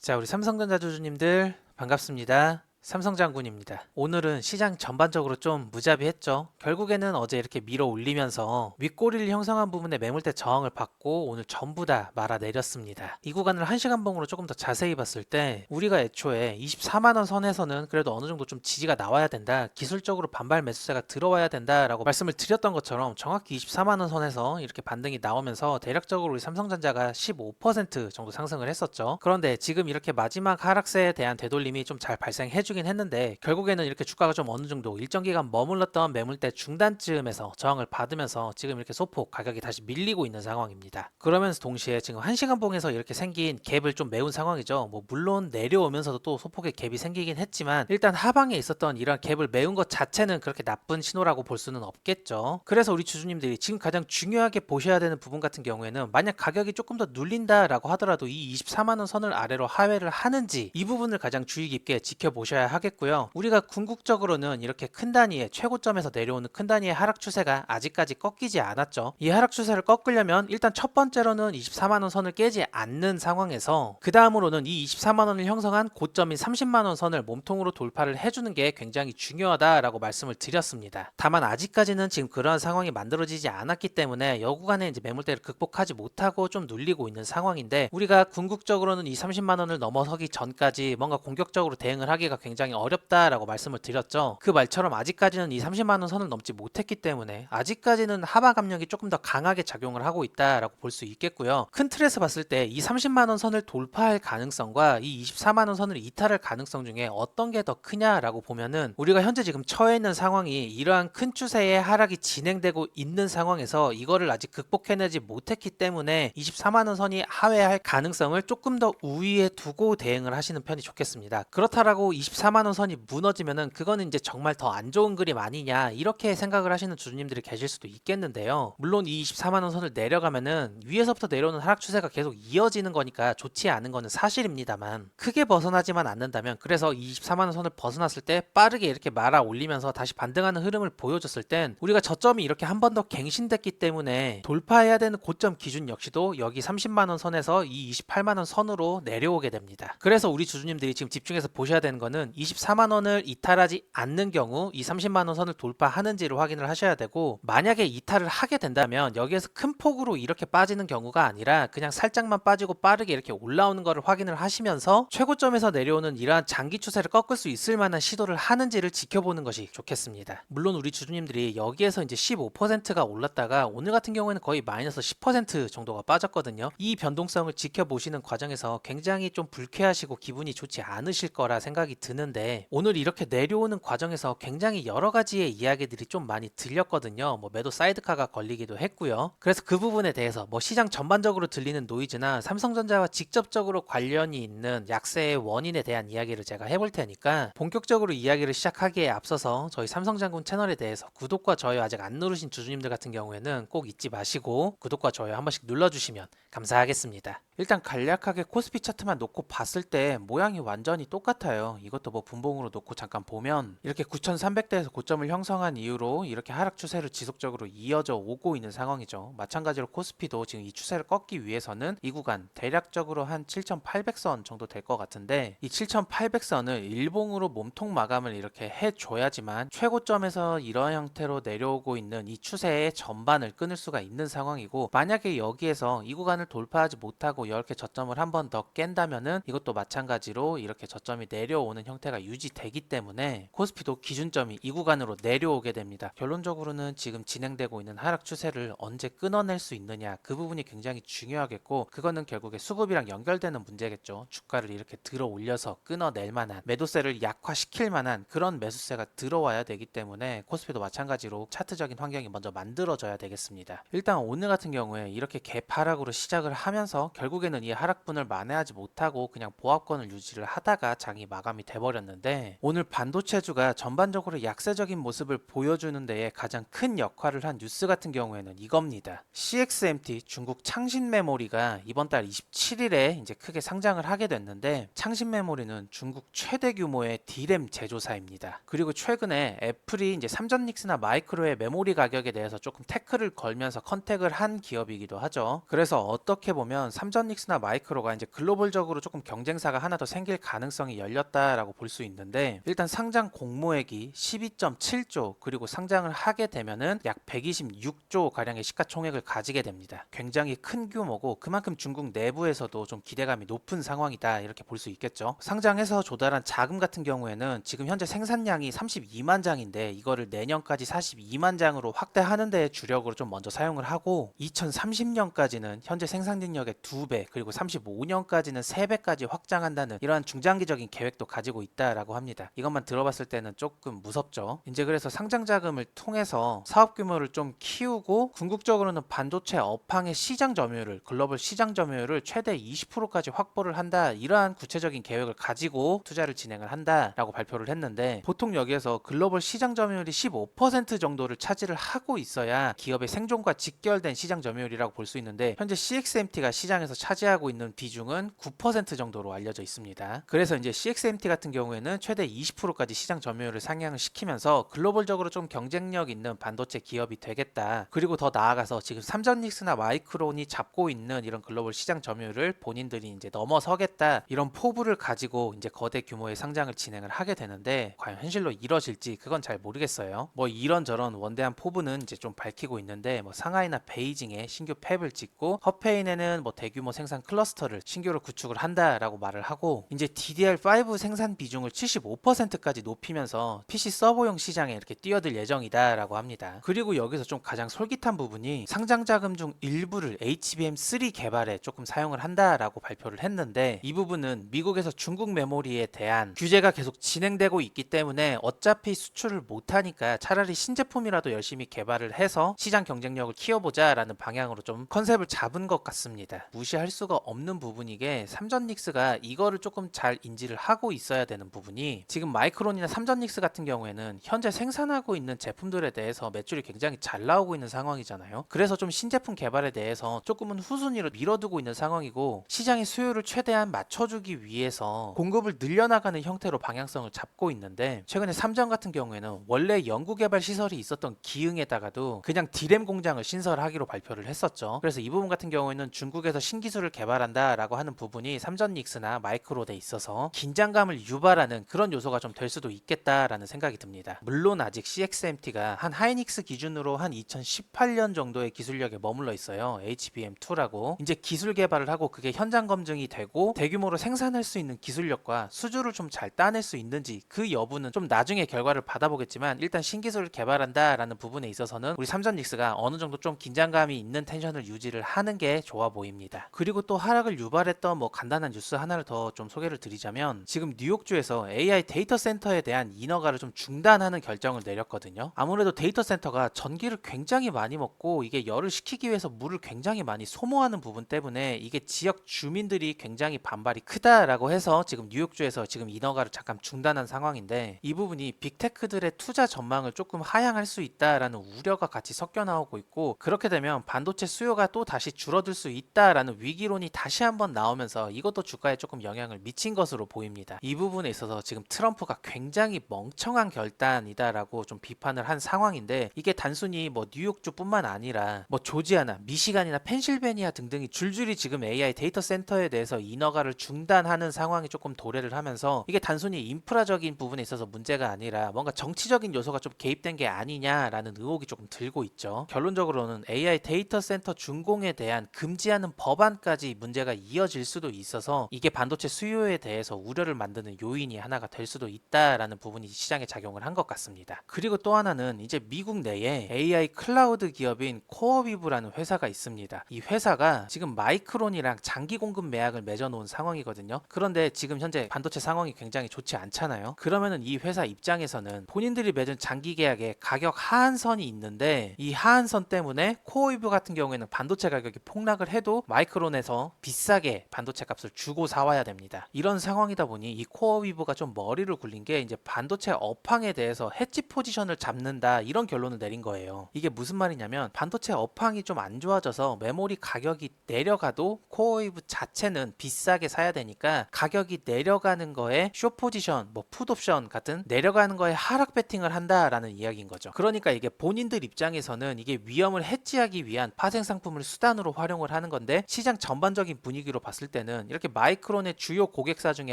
자, 우리 삼성전자 주주님들 반갑습니다. 삼성장군입니다. 오늘은 시장 전반적으로 좀 무자비했죠. 결국에는 어제 이렇게 밀어 올리면서 윗꼬리를 형성한 부분에 매물대 저항을 받고 오늘 전부 다 말아내렸습니다. 이 구간을 1시간 봉으로 조금 더 자세히 봤을 때 우리가 애초에 24만원 선에서는 그래도 어느 정도 좀 지지가 나와야 된다. 기술적으로 반발 매수세가 들어와야 된다라고 말씀을 드렸던 것처럼 정확히 24만원 선에서 이렇게 반등이 나오면서 대략적으로 우리 삼성전자가 15% 정도 상승을 했었죠. 그런데 지금 이렇게 마지막 하락세에 대한 되돌림이 좀 잘 발생해 주긴 했는데 결국에는 이렇게 주가가 좀 어느 정도 일정 기간 머물렀던 매물대 중단쯤에서 저항을 받으면서 지금 이렇게 소폭 가격이 다시 밀리고 있는 상황입니다. 그러면서 동시에 지금 1시간 봉에서 이렇게 생긴 갭을 좀 메운 상황이죠. 뭐 물론 내려오면서도 또 소폭의 갭이 생기긴 했지만 일단 하방에 있었던 이런 갭을 메운 것 자체는 그렇게 나쁜 신호라고 볼 수는 없겠죠. 그래서 우리 주주님들이 지금 가장 중요하게 보셔야 되는 부분 같은 경우에는 만약 가격이 조금 더 눌린다라고 하더라도 이 24만원 선을 아래로 하회를 하는지 이 부분을 가장 주의 깊게 지켜보셔야 하겠고요. 우리가 궁극적으로는 이렇게 큰 단위의 최고점에서 내려오는 큰 단위의 하락 추세가 아직까지 꺾이지 않았죠. 이 하락 추세를 꺾으려면 일단 첫 번째로는 24만원 선을 깨지 않는 상황에서 그 다음으로는 이 24만원을 형성한 고점인 30만원 선을 몸통으로 돌파를 해주는 게 굉장히 중요하다라고 말씀을 드렸습니다. 다만 아직까지는 지금 그러한 상황이 만들어지지 않았기 때문에 여구간에 이제 매물대를 극복하지 못하고 좀 눌리고 있는 상황인데 우리가 궁극적으로는 이 30만원을 넘어서기 전까지 뭔가 공격적으로 대응을 하기가 굉장히 어렵다라고 말씀을 드렸죠. 그 말처럼 아직까지는 이 30만원 선을 넘지 못했기 때문에 아직까지는 하방 압력이 조금 더 강하게 작용을 하고 있다라고 볼 수 있겠고요. 큰 틀에서 봤을 때 이 30만원 선을 돌파할 가능성과 이 24만원 선을 이탈할 가능성 중에 어떤 게 더 크냐라고 보면은 우리가 현재 지금 처해 있는 상황이 이러한 큰 추세의 하락이 진행되고 있는 상황에서 이거를 아직 극복해내지 못했기 때문에 24만원 선이 하회할 가능성을 조금 더 우위에 두고 대응을 하시는 편이 좋겠습니다. 그렇다라고 24만원 선이 무너지면은 그거는 이제 정말 더 안 좋은 그림 아니냐 이렇게 생각을 하시는 주주님들이 계실 수도 있겠는데요. 물론 이 24만원 선을 내려가면은 위에서부터 내려오는 하락 추세가 계속 이어지는 거니까 좋지 않은 거는 사실입니다만 크게 벗어나지만 않는다면 그래서 이 24만원 선을 벗어났을 때 빠르게 이렇게 말아 올리면서 다시 반등하는 흐름을 보여줬을 땐 우리가 저점이 이렇게 한 번 더 갱신됐기 때문에 돌파해야 되는 고점 기준 역시도 여기 30만원 선에서 이 28만원 선으로 내려오게 됩니다. 그래서 우리 주주님들이 지금 집중해서 보셔야 되는 거는 24만원을 이탈하지 않는 경우 이 30만원 선을 돌파하는지를 확인을 하셔야 되고 만약에 이탈을 하게 된다면 여기에서 큰 폭으로 이렇게 빠지는 경우가 아니라 그냥 살짝만 빠지고 빠르게 이렇게 올라오는 것을 확인을 하시면서 최고점에서 내려오는 이러한 장기 추세를 꺾을 수 있을 만한 시도를 하는지를 지켜보는 것이 좋겠습니다. 물론 우리 주주님들이 여기에서 이제 15%가 올랐다가 오늘 같은 경우에는 거의 마이너스 10% 정도가 빠졌거든요. 이 변동성을 지켜보시는 과정에서 굉장히 좀 불쾌하시고 기분이 좋지 않으실 거라 생각이 드는데 오늘 이렇게 내려오는 과정에서 굉장히 여러 가지의 이야기들이 좀 많이 들렸거든요. 뭐 매도 사이드카가 걸리기도 했고요. 그래서 그 부분에 대해서 뭐 시장 전반적으로 들리는 노이즈나 삼성전자와 직접적으로 관련이 있는 약세의 원인에 대한 이야기를 제가 해볼 테니까 본격적으로 이야기를 시작하기에 앞서서 저희 삼성장군 채널에 대해서 구독과 좋아요 아직 안 누르신 주주님들 같은 경우에는 꼭 잊지 마시고 구독과 좋아요 한 번씩 눌러주시면 감사하겠습니다. 일단 간략하게 코스피 차트만 놓고 봤을 때 모양이 완전히 똑같아요. 이것도 뭐 분봉으로 놓고 잠깐 보면 이렇게 9300대에서 고점을 형성한 이후로 이렇게 하락 추세를 지속적으로 이어져 오고 있는 상황이죠. 마찬가지로 코스피도 지금 이 추세를 꺾기 위해서는 이 구간 대략적으로 한 7800선 정도 될 것 같은데 이 7800선을 일봉으로 몸통 마감을 이렇게 해줘야지만 최고점에서 이런 형태로 내려오고 있는 이 추세의 전반을 끊을 수가 있는 상황이고 만약에 여기에서 이 구간을 돌파하지 못하고 이렇게 저점을 한 번 더 깬다면은 이것도 마찬가지로 이렇게 저점이 내려오는 형태가 유지되기 때문에 코스피도 기준점이 이 구간으로 내려오게 됩니다. 결론적으로는 지금 진행되고 있는 하락 추세를 언제 끊어낼 수 있느냐 그 부분이 굉장히 중요하겠고 그거는 결국에 수급이랑 연결되는 문제겠죠. 주가를 이렇게 들어 올려서 끊어낼 만한 매도세를 약화시킬 만한 그런 매수세가 들어와야 되기 때문에 코스피도 마찬가지로 차트적인 환경이 먼저 만들어져야 되겠습니다. 일단 오늘 같은 경우에 이렇게 개파락으로 시작을 하면서 결국에는 이 하락분을 만회하지 못하고 그냥 보합권을 유지를 하다가 장이 마감이 돼버렸는데 오늘 반도체주가 전반적으로 약세적인 모습을 보여주는 데에 가장 큰 역할을 한 뉴스 같은 경우에는 이겁니다. CXMT 중국 창신 메모리가 이번 달 27일에 이제 크게 상장을 하게 됐는데 창신 메모리는 중국 최대 규모의 D램 제조사입니다. 그리고 최근에 애플이 이제 삼전닉스나 마이크로의 메모리 가격에 대해서 조금 태클을 걸면서 컨택을 한 기업이기도 하죠. 그래서 어떻게 보면 삼전닉스나 마이크로가 이제 글로벌적으로 조금 경쟁사가 하나 더 생길 가능성이 열렸다라고 볼 수 있는데 일단 상장 공모액이 12.7조 그리고 상장을 하게 되면은 약 126조 가량의 시가총액을 가지게 됩니다. 굉장히 큰 규모고 그만큼 중국 내부에서도 좀 기대감이 높은 상황이다 이렇게 볼 수 있겠죠. 상장해서 조달한 자금 같은 경우에는 지금 현재 생산량이 32만 장인데 이거를 내년까지 42만 장으로 확대하는 데 주력으로 좀 먼저 사용을 하고 2030년까지는 현재 생산 능력의 2배 그리고 35년까지는 3배까지 확장한다는 이러한 중장기적인 계획도 가지고 있다라고 합니다. 이것만 들어봤을 때는 조금 무섭죠. 이제 그래서 상장 자금을 통해서 사업 규모를 좀 키우고 궁극적으로는 반도체 업황의 시장 점유율을 글로벌 시장 점유율을 최대 20%까지 확보를 한다 이러한 구체적인 계획을 가지고 투자를 진행을 한다라고 발표를 했는데 보통 여기에서 글로벌 시장 점유율이 15% 정도를 차지를 하고 있어야 기업의 생존과 직결된 시장 점유율이라고 볼 수 있는데 현재 CXMT가 시장에서 차지하고 있는 비중은 9% 정도로 알려져 있습니다. 그래서 이제 CXMT 같은 경우에는 최대 20%까지 시장 점유율을 상향을 시키면서 글로벌적으로 좀 경쟁력 있는 반도체 기업이 되겠다. 그리고 더 나아가서 지금 삼전닉스나 마이크론이 잡고 있는 이런 글로벌 시장 점유율을 본인들이 이제 넘어서겠다. 이런 포부를 가지고 이제 거대 규모의 상장을 진행을 하게 되는데 과연 현실로 이뤄질지 그건 잘 모르겠어요. 뭐 이런저런 원대한 포부는 이제 좀 밝히고 있는데 뭐 상하이나 베이징에 신규 팹을 짓고 허페인에는 뭐 대규모 생산 클러스터를 신규로 구축을 한다라고 말을 하고 이제 DDR5 생산 비중을 75%까지 높이면서 PC 서버용 시장에 이렇게 뛰어들 예정이다라고 합니다. 그리고 여기서 좀 가장 솔깃한 부분이 상장 자금 중 일부를 HBM3 개발에 조금 사용을 한다라고 발표를 했는데 이 부분은 미국에서 중국 메모리에 대한 규제가 계속 진행되고 있기 때문에 어차피 수출을 못하니까 차라리 신제품이라도 열심히 개발을 해서 시장 경쟁력을 키워보자라는 방향으로 좀 컨셉을 잡은 것 같습니다. 무시할 수가 없는 부분이게 삼전닉스가 이거를 조금 잘 인지를 하고 있어야 되는 부분이 지금 마이크론이나 삼전닉스 같은 경우에는 현재 생산하고 있는 제품들에 대해서 매출이 굉장히 잘 나오고 있는 상황이잖아요. 그래서 좀 신제품 개발에 대해서 조금은 후순위로 밀어두고 있는 상황이고 시장의 수요를 최대한 맞춰주기 위해서 공급을 늘려나가는 형태로 방향성을 잡고 있는데 최근에 삼전 같은 경우에는 원래 연구개발 시설이 있었던 기흥에다가도 그냥 D램 공장을 신설하기로 발표를 했었죠. 그래서 이 부분 같은 경우에는 중국에서 신기술을 개발한다라고 하는 부분이 삼전닉스나 마이크로에 있어서 긴장감을 유발하는 그런 요소가 좀 될 수도 있겠다라는 생각이 듭니다. 물론 아직 CXMT가 한 하이닉스 기준으로 한 2018년 정도의 기술력에 머물러 있어요. HBM2라고. 이제 기술 개발을 하고 그게 현장 검증이 되고 대규모로 생산할 수 있는 기술력과 수주를 좀 잘 따낼 수 있는지 그 여부는 좀 나중에 결과를 받아보겠지만 일단 신기술을 개발한다라는 부분에 있어서는 우리 삼전닉스가 어느 정도 좀 긴장감이 있는 텐션을 유지를 하는 게 좋아 보입니다. 그리고 또 하락을 유발했던 뭐 간단한 뉴스 하나를 더 좀 소개를 드리자면 지금 뉴욕주에서 AI 데이터 센터에 대한 인허가를 좀 중단하는 결정을 내렸거든요. 아무래도 데이터 센터가 전기를 굉장히 많이 먹고 이게 열을 식히기 위해서 물을 굉장히 많이 소모하는 부분 때문에 이게 지역 주민들이 굉장히 반발이 크다라고 해서 지금 뉴욕주에서 지금 인허가를 잠깐 중단한 상황인데 이 부분이 빅테크들의 투자 전망을 조금 하향할 수 있다라는 우려가 같이 섞여 나오고 있고 그렇게 되면 반도체 수요가 또 다시 줄어들 수 있다라는 위기론이 다시 한번 나오면서 이것도 주가에 조금 영향을 미친 것으로 보입니다. 이 부분에 있어서 지금 트럼프가 굉장히 멍청한 결단이다라고 좀 비판을 한 상황인데 이게 단순히 뭐 뉴욕주뿐만 아니라 뭐 조지아나 미시간이나 펜실베니아 등등이 줄줄이 지금 AI 데이터 센터에 대해서 인허가를 중단하는 상황이 조금 도래를 하면서 이게 단순히 인프라적인 부분에 있어서 문제가 아니라 뭔가 정치적인 요소가 좀 개입된 게 아니냐라는 의혹이 조금 들고 있죠. 결론적으로는 AI 데이터 센터 준공에 대한 금지하는 법안까지 문제가 이어질 수도 있어서 이게 반도체 수요에 대해서 우려를 만드는 요인이 하나가 될 수도 있다라는 부분이 시장에 작용을 한 것 같습니다. 그리고 또 하나는 이제 미국 내에 AI 클라우드 기업인 코어위브라는 회사가 있습니다. 이 회사가 지금 마이크론이랑 장기 공급 매약을 맺어놓은 상황이거든요. 그런데 지금 현재 반도체 상황이 굉장히 좋지 않잖아요. 그러면은 이 회사 입장에서는 본인들이 맺은 장기 계약에 가격 하한선이 있는데 이 하한선 때문에 코어위브 같은 경우에는 반도체 가격이 폭락을 해도 마이크론에서 비싸게 반도체 값을 주고 사와야 됩니다. 이런 상황이다 보니 이 코어 코어위브가 좀 머리를 굴린 게 이제 반도체 업황에 대해서 해지 포지션을 잡는다 이런 결론을 내린 거예요. 이게 무슨 말이냐면 반도체 업황이 좀 안 좋아져서 메모리 가격이 내려가도 코어위브 자체는 비싸게 사야 되니까 가격이 내려가는 거에 숏 포지션, 뭐 풋옵션 같은 내려가는 거에 하락 베팅을 한다라는 이야기인 거죠. 그러니까 이게 본인들 입장에서는 이게 위험을 해지하기 위한 파생 상품을 수단으로 활용을 하는 건데 시장 전반적인 분위기로 봤을 때는 이렇게 마이크론의 주요 고객사 중에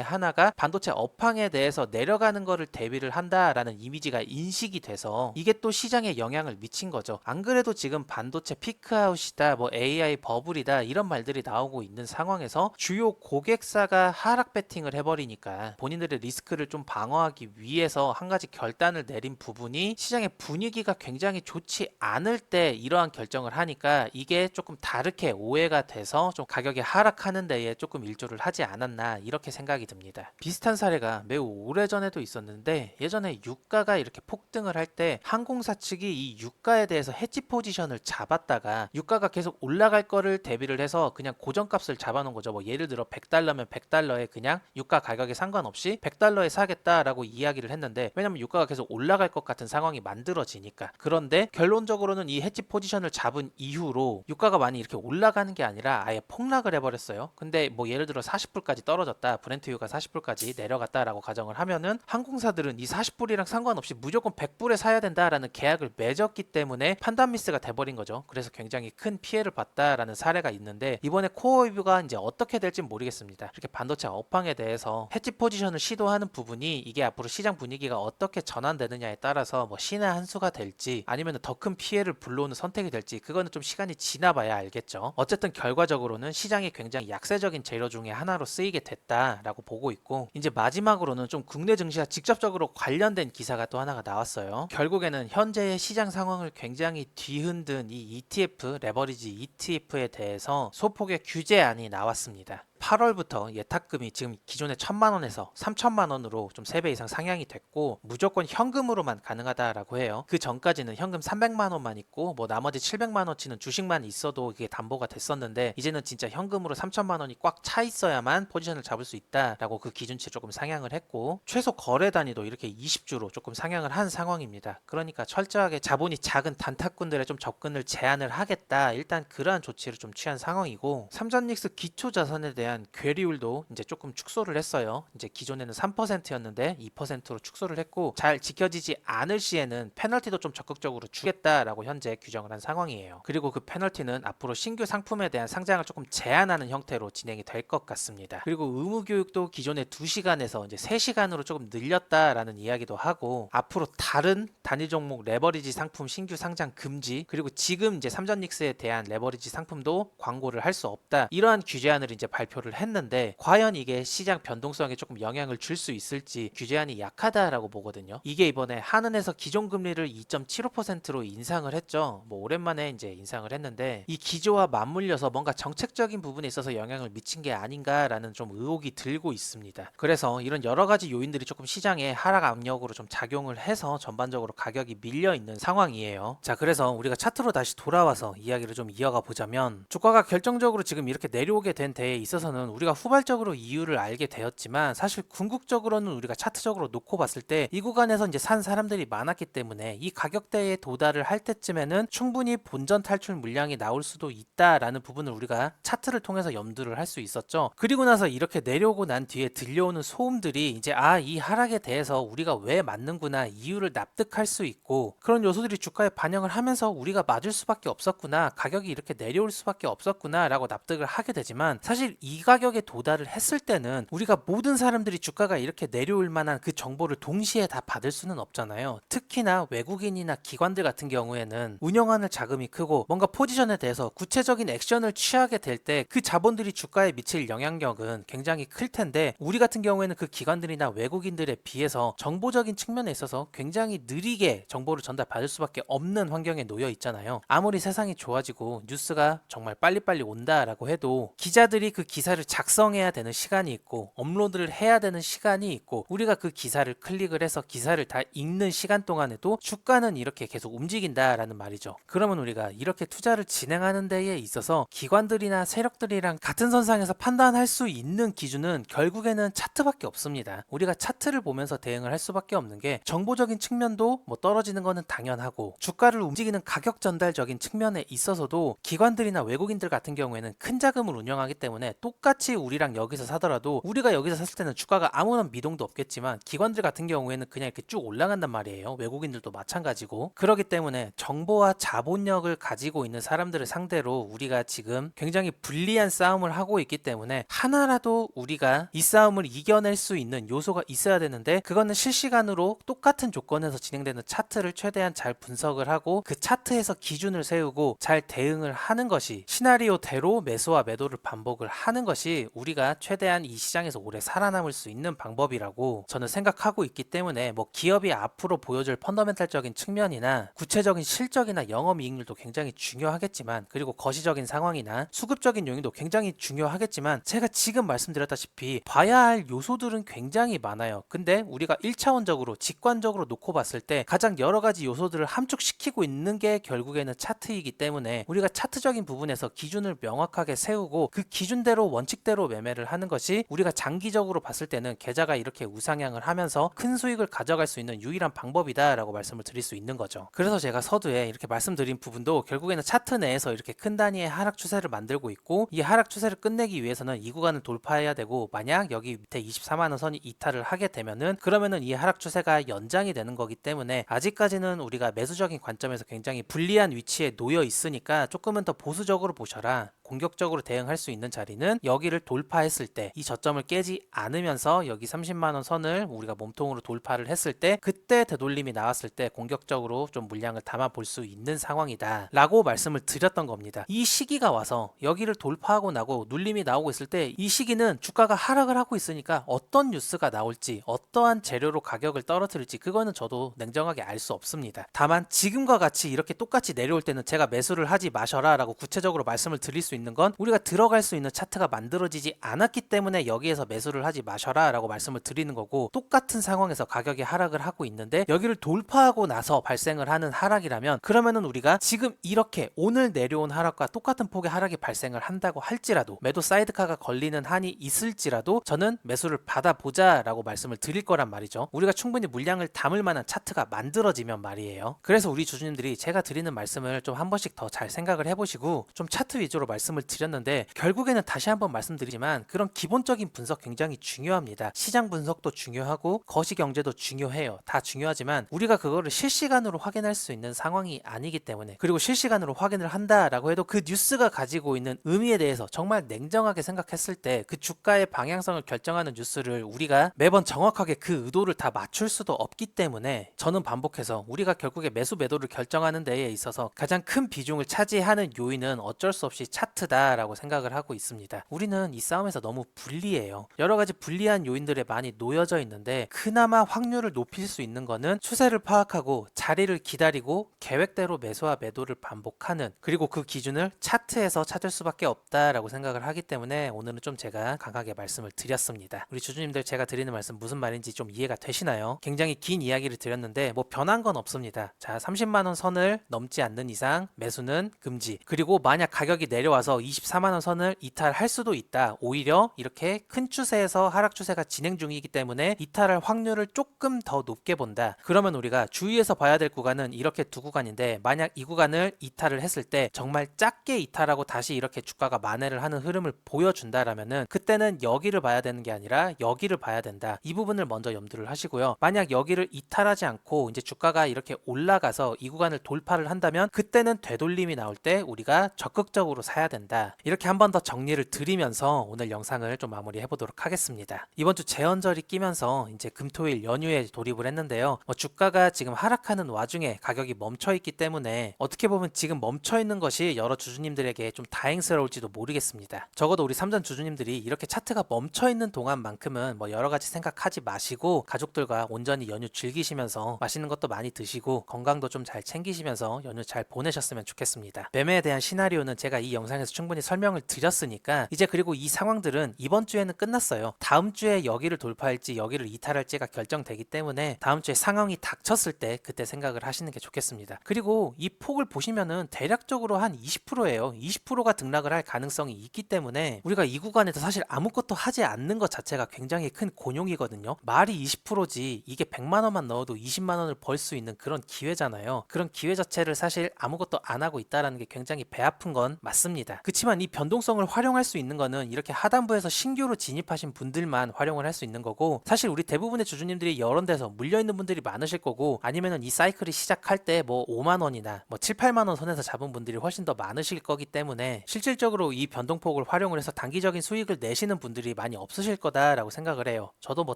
하나가 반도체 업황에 대해서 내려가는 거를 대비를 한다라는 이미지가 인식이 돼서 이게 또 시장에 영향을 미친 거죠. 안 그래도 지금 반도체 피크아웃이다, 뭐 AI 버블이다 이런 말들이 나오고 있는 상황에서 주요 고객사가 하락 베팅을 해버리니까 본인들의 리스크를 좀 방어하기 위해서 한 가지 결단을 내린 부분이 시장의 분위기가 굉장히 좋지 않을 때 이러한 결정을 하니까 이게 조금 다르게 오해가 돼서 좀 가격이 하락하는 데에 조금 일조를 하지 않았나 이렇게 생각이 듭니다. 비슷한 사례가 매우 오래전에도 있었는데 예전에 유가가 이렇게 폭등을 할 때 항공사 측이 이 유가에 대해서 해지 포지션을 잡았다가 유가가 계속 올라갈 거를 대비를 해서 그냥 고정값을 잡아놓은 거죠. 뭐 예를 들어 100달러면 100달러에 그냥 유가 가격에 상관없이 100달러에 사겠다라고 이야기를 했는데 왜냐면 유가가 계속 올라갈 것 같은 상황이 만들어지니까. 그런데 결론적으로는 이 해지 포지션을 잡은 이후로 유가가 많이 이렇게 올라가는 게 아니라 아예 폭락을 해버렸어요. 근데 뭐 예를 들어 40불까지 떨어졌다, 브렌트유가 40불까지 내려갔다라고 가정을 하면은 항공사들은 이 40불이랑 상관없이 무조건 100불에 사야 된다라는 계약을 맺었기 때문에 판단 미스가 돼버린 거죠. 그래서 굉장히 큰 피해를 봤다라는 사례가 있는데 이번에 코어위브가 이제 어떻게 될지 모르겠습니다. 이렇게 반도체 업황에 대해서 해지 포지션을 시도하는 부분이 이게 앞으로 시장 분위기가 어떻게 전환되느냐에 따라서 뭐 신의 한 수가 될지 아니면 더 큰 피해를 불러오는 선택이 될지 그거는 좀 시간이 지나봐야 알겠죠. 어쨌든 결과적으로는 시장이 굉장히 약세적인 재료 중에 하나로 쓰이게 됐다라고 보고 있고 이제 마지막으로는 좀 국내 증시와 직접적으로 관련된 기사가 또 하나가 나왔어요. 결국에는 현재의 시장 상황을 굉장히 뒤흔든 이 ETF, 레버리지 ETF에 대해서 소폭의 규제안이 나왔습니다. 8월부터 예탁금이 지금 기존의 1,000만 원에서 3,000만 원으로 좀 3배 이상 상향이 됐고 무조건 현금으로만 가능하다라고 해요. 그 전까지는 현금 300만 원만 있고 뭐 나머지 700만 원치는 주식만 있어도 이게 담보가 됐었는데 이제는 진짜 현금으로 3,000만 원이 꽉 차 있어야만 포지션을 잡을 수 있다라고 그 기준치 조금 상향을 했고 최소 거래 단위도 이렇게 20주로 조금 상향을 한 상황입니다. 그러니까 철저하게 자본이 작은 단타꾼들의 좀 접근을 제한을 하겠다. 일단 그러한 조치를 좀 취한 상황이고 삼전닉스 기초 자산에 대한 괴리율도 이제 조금 축소를 했어요. 이제 기존에는 3%였는데 2%로 축소를 했고 잘 지켜지지 않을 시에는 페널티도 좀 적극적으로 주겠다라고 현재 규정을 한 상황이에요. 그리고 그 페널티는 앞으로 신규 상품에 대한 상장을 조금 제한하는 형태로 진행이 될 것 같습니다. 그리고 의무 교육도 기존에 2시간에서 이제 3시간으로 조금 늘렸다라는 이야기도 하고 앞으로 다른 단일 종목 레버리지 상품 신규 상장 금지 그리고 지금 이제 삼전닉스에 대한 레버리지 상품도 광고를 할 수 없다. 이러한 규제안을 이제 발표를 했는데 과연 이게 시장 변동성에 조금 영향을 줄 수 있을지 규제안이 약하다라고 보거든요. 이게 이번에 한은에서 기존 금리를 2.75%로 인상을 했죠. 뭐 오랜만에 이제 인상을 했는데 이 기조와 맞물려서 뭔가 정책적인 부분에 있어서 영향을 미친 게 아닌가라는 좀 의혹이 들고 있습니다. 그래서 이런 여러 가지 요인들이 조금 시장에 하락 압력으로 좀 작용을 해서 전반적으로 가격이 밀려 있는 상황이에요. 자, 그래서 우리가 차트로 다시 돌아와서 이야기를 좀 이어가 보자면 주가가 결정적으로 지금 이렇게 내려오게 된 데에 있어서는 우리가 후발적으로 이유를 알게 되었지만 사실 궁극적으로는 우리가 차트적으로 놓고 봤을 때 이 구간에서 이제 산 사람들이 많았기 때문에 이 가격대에 도달을 할 때쯤에는 충분히 본전 탈출 물량이 나올 수도 있다라는 부분을 우리가 차트를 통해서 염두를 할 수 있었죠. 그리고 나서 이렇게 내려오고 난 뒤에 들려오는 소음들이 이제 이 하락에 대해서 우리가 왜 맞는구나 이유를 납득할 수 있고 그런 요소들이 주가에 반영을 하면서 우리가 맞을 수밖에 없었구나 가격이 이렇게 내려올 수밖에 없었구나 라고 납득을 하게 되지만 사실 이 가격에 도달을 했을 때는 우리가 모든 사람들이 주가가 이렇게 내려올 만한 그 정보를 동시에 다 받을 수는 없잖아요. 특히나 외국인이나 기관들 같은 경우에는 운영하는 자금이 크고 뭔가 포지션에 대해서 구체적인 액션을 취하게 될 때 그 자본들이 주가에 미칠 영향력은 굉장히 클 텐데 우리 같은 경우에는 그 기관들이나 외국인들에 비해서 정보적인 측면에 있어서 굉장히 느리게 정보를 전달받을 수밖에 없는 환경에 놓여 있잖아요. 아무리 세상이 좋아지고 뉴스가 정말 빨리빨리 온다라고 해도 기자들이 그 기사 기사를 작성해야 되는 시간이 있고 업로드를 해야 되는 시간이 있고 우리가 그 기사를 클릭을 해서 기사를 다 읽는 시간 동안에도 주가는 이렇게 계속 움직인다라는 말이죠. 그러면 우리가 이렇게 투자를 진행하는 데에 있어서 기관들이나 세력들이랑 같은 선상에서 판단할 수 있는 기준은 결국에는 차트밖에 없습니다. 우리가 차트를 보면서 대응을 할 수밖에 없는 게 정보적인 측면도 뭐 떨어지는 거는 당연하고 주가를 움직이는 가격 전달적인 측면에 있어서도 기관들이나 외국인들 같은 경우에는 큰 자금을 운영하기 때문에 똑같이 우리랑 여기서 사더라도 우리가 여기서 샀을 때는 주가가 아무런 미동도 없겠지만 기관들 같은 경우에는 그냥 이렇게 쭉 올라간단 말이에요. 외국인들도 마찬가지고. 그렇기 때문에 정보와 자본력을 가지고 있는 사람들을 상대로 우리가 지금 굉장히 불리한 싸움을 하고 있기 때문에 하나라도 우리가 이 싸움을 이겨낼 수 있는 요소가 있어야 되는데 그거는 실시간으로 똑같은 조건에서 진행되는 차트를 최대한 잘 분석을 하고 그 차트에서 기준을 세우고 잘 대응을 하는 것이 시나리오대로 매수와 매도를 반복을 하는 것이 우리가 최대한 이 시장에서 오래 살아남을 수 있는 방법이라고 저는 생각하고 있기 때문에 뭐 기업이 앞으로 보여줄 펀더멘탈적인 측면이나 구체적인 실적이나 영업이익률도 굉장히 중요하겠지만 그리고 거시적인 상황이나 수급적인 요인도 굉장히 중요하겠지만 제가 지금 말씀드렸다시피 봐야 할 요소들은 굉장히 많아요. 근데 우리가 1차원적으로 직관적으로 놓고 봤을 때 가장 여러 가지 요소들을 함축시키고 있는 게 결국에는 차트이기 때문에 우리가 차트적인 부분에서 기준을 명확하게 세우고 그 기준대로 원칙대로 매매를 하는 것이 우리가 장기적으로 봤을 때는 계좌가 이렇게 우상향을 하면서 큰 수익을 가져갈 수 있는 유일한 방법이다라고 말씀을 드릴 수 있는 거죠. 그래서 제가 서두에 이렇게 말씀드린 부분도 결국에는 차트 내에서 이렇게 큰 단위의 하락 추세를 만들고 있고 이 하락 추세를 끝내기 위해서는 이 구간을 돌파해야 되고 만약 여기 밑에 24만원 선이 이탈을 하게 되면은 그러면은 이 하락 추세가 연장이 되는 거기 때문에 아직까지는 우리가 매수적인 관점에서 굉장히 불리한 위치에 놓여 있으니까 조금은 더 보수적으로 보셔라. 공격적으로 대응할 수 있는 자리는 여기를 돌파했을 때 이 저점을 깨지 않으면서 여기 30만원 선을 우리가 몸통으로 돌파를 했을 때 그때 되돌림이 나왔을 때 공격적으로 좀 물량을 담아 볼 수 있는 상황이다 라고 말씀을 드렸던 겁니다. 이 시기가 와서 여기를 돌파하고 나고 눌림이 나오고 있을 때 이 시기는 주가가 하락을 하고 있으니까 어떤 뉴스가 나올지 어떠한 재료로 가격을 떨어뜨릴지 그거는 저도 냉정하게 알 수 없습니다. 다만 지금과 같이 이렇게 똑같이 내려올 때는 제가 매수를 하지 마셔라 라고 구체적으로 말씀을 드릴 수 있는 건 우리가 들어갈 수 있는 차트가 만들어지지 않았기 때문에 여기에서 매수를 하지 마셔라 라고 말씀을 드리는 거고 똑같은 상황에서 가격이 하락을 하고 있는데 여기를 돌파하고 나서 발생을 하는 하락이라면 그러면은 우리가 지금 이렇게 오늘 내려온 하락과 똑같은 폭의 하락이 발생을 한다고 할지라도 매도 사이드카가 걸리는 한이 있을지라도 저는 매수를 받아보자 라고 말씀을 드릴 거란 말이죠. 우리가 충분히 물량을 담을 만한 차트가 만들어지면 말이에요. 그래서 우리 주주님들이 제가 드리는 말씀을 좀 한 번씩 더 잘 생각을 해보시고 좀 차트 위주로 말씀을 드렸는데 결국에는 다시 한번 말씀드리지만 그런 기본적인 분석 굉장히 중요합니다. 시장 분석도 중요하고 거시경제도 중요해요. 다 중요하지만 우리가 그거를 실시간으로 확인할 수 있는 상황이 아니기 때문에 그리고 실시간으로 확인을 한다라고 해도 그 뉴스가 가지고 있는 의미에 대해서 정말 냉정하게 생각했을 때 그 주가의 방향성을 결정하는 뉴스를 우리가 매번 정확하게 그 의도를 다 맞출 수도 없기 때문에 저는 반복해서 우리가 결국에 매수 매도를 결정하는 데에 있어서 가장 큰 비중을 차지하는 요인은 어쩔 수 없이 차트다라고 생각을 하고 있습니다. 우리는 이 싸움에서 너무 불리해요. 여러 가지 불리한 요인들에 많이 놓여져 있는데 그나마 확률을 높일 수 있는 거는 추세를 파악하고 자리를 기다리고 계획대로 매수와 매도를 반복하는 그리고 그 기준을 차트에서 찾을 수밖에 없다라고 생각을 하기 때문에 오늘은 좀 제가 강하게 말씀을 드렸습니다. 우리 주주님들 제가 드리는 말씀 무슨 말인지 좀 이해가 되시나요? 굉장히 긴 이야기를 드렸는데 뭐 변한 건 없습니다. 자, 30만원 선을 넘지 않는 이상 매수는 금지. 그리고 만약 가격이 내려와서 24만원 선을 이탈할 수도 있다. 오히려 이렇게 큰 추세에서 하락 추세가 진행 중이기 때문에 이탈할 확률을 조금 더 높게 본다. 그러면 우리가 주의해서 봐야 될 구간은 이렇게 두 구간인데 만약 이 구간을 이탈을 했을 때 정말 작게 이탈하고 다시 이렇게 주가가 만회를 하는 흐름을 보여준다라면은 그때는 여기를 봐야 되는 게 아니라 여기를 봐야 된다. 이 부분을 먼저 염두를 하시고요. 만약 여기를 이탈하지 않고 이제 주가가 이렇게 올라가서 이 구간을 돌파를 한다면 그때는 되돌림이 나올 때 우리가 적극적으로 사야 된다. 이렇게 한 번 더 정리를 드리면서 오늘 영상을 좀 마무리해 보도록 하겠습니다. 이번 주 제헌절이 끼면서 이제 금토일 연휴에 돌입을 했는데요. 주가가 지금 하락하는 와중에 가격이 멈춰 있기 때문에 어떻게 보면 지금 멈춰 있는 것이 여러 주주님들에게 좀 다행스러울지도 모르겠습니다. 적어도 우리 삼전 주주님들이 이렇게 차트가 멈춰 있는 동안만큼은 뭐 여러 가지 생각하지 마시고 가족들과 온전히 연휴 즐기시면서 맛있는 것도 많이 드시고 건강도 좀 잘 챙기시면서 연휴 잘 보내셨으면 좋겠습니다. 매매에 대한 시나리오는 제가 이 영상에서 충분히 설명을 드렸으니까 이제 이제 그리고 이 상황들은 이번 주에는 끝났어요. 다음 주에 여기를 돌파할지 여기를 이탈할지가 결정되기 때문에 다음 주에 상황이 닥쳤을 때 그때 생각을 하시는 게 좋겠습니다. 그리고 이 폭을 보시면은 대략적으로 한 20%예요. 20%가 등락을 할 가능성이 있기 때문에 우리가 이 구간에서 사실 아무것도 하지 않는 것 자체가 굉장히 큰 곤욕이거든요. 말이 20%지 이게 100만 원만 넣어도 20만 원을 벌 수 있는 그런 기회잖아요. 그런 기회 자체를 사실 아무것도 안 하고 있다라는 게 굉장히 배 아픈 건 맞습니다. 그렇지만 이 변동성을 활용할 수 있는 거는 이렇게 하단부에서 신규로 진입하신 분들만 활용을 할 수 있는 거고, 사실 우리 대부분의 주주님들이 여러 데서 물려 있는 분들이 많으실 거고, 아니면은 이 사이클이 시작할 때 뭐 5만 원이나 뭐 7, 8만 원 선에서 잡은 분들이 훨씬 더 많으실 거기 때문에 실질적으로 이 변동폭을 활용을 해서 단기적인 수익을 내시는 분들이 많이 없으실 거다라고 생각을 해요. 저도 뭐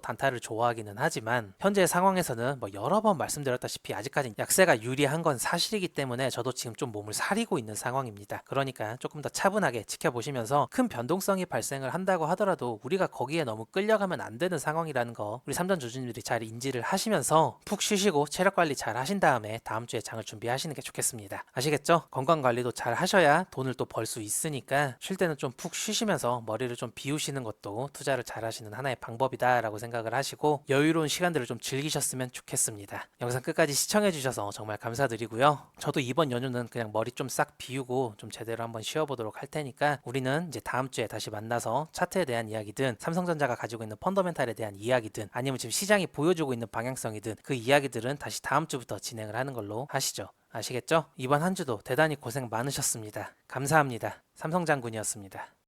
단타를 좋아하기는 하지만 현재 상황에서는 뭐 여러 번 말씀드렸다시피 아직까지 약세가 유리한 건 사실이기 때문에 저도 지금 좀 몸을 사리고 있는 상황입니다. 그러니까 조금 더 차분하게 지켜보시면서 큰 변동성이 발생을 한다고 하더라도 우리가 거기에 너무 끌려가면 안 되는 상황이라는 거 우리 삼전 주주님들이 잘 인지를 하시면서 푹 쉬시고 체력 관리 잘 하신 다음에 다음 주에 장을 준비하시는 게 좋겠습니다. 아시겠죠? 건강 관리도 잘 하셔야 돈을 또 벌 수 있으니까 쉴 때는 좀 푹 쉬시면서 머리를 좀 비우시는 것도 투자를 잘 하시는 하나의 방법이다라고 생각을 하시고 여유로운 시간들을 좀 즐기셨으면 좋겠습니다. 영상 끝까지 시청해 주셔서 정말 감사드리고요. 저도 이번 연휴는 그냥 머리 좀 싹 비우고 좀 제대로 한번 쉬어보도록 할 테니까 우리는 이제 다음 주에 다시 만나서 차트에 대한 이야기든 삼성전자가 가지고 있는 펀더멘탈에 대한 이야기든 아니면 지금 시장이 보여주고 있는 방향성이든 그 이야기들은 다시 다음 주부터 진행을 하는 걸로 하시죠. 아시겠죠? 이번 한 주도 대단히 고생 많으셨습니다. 감사합니다. 삼성장군이었습니다.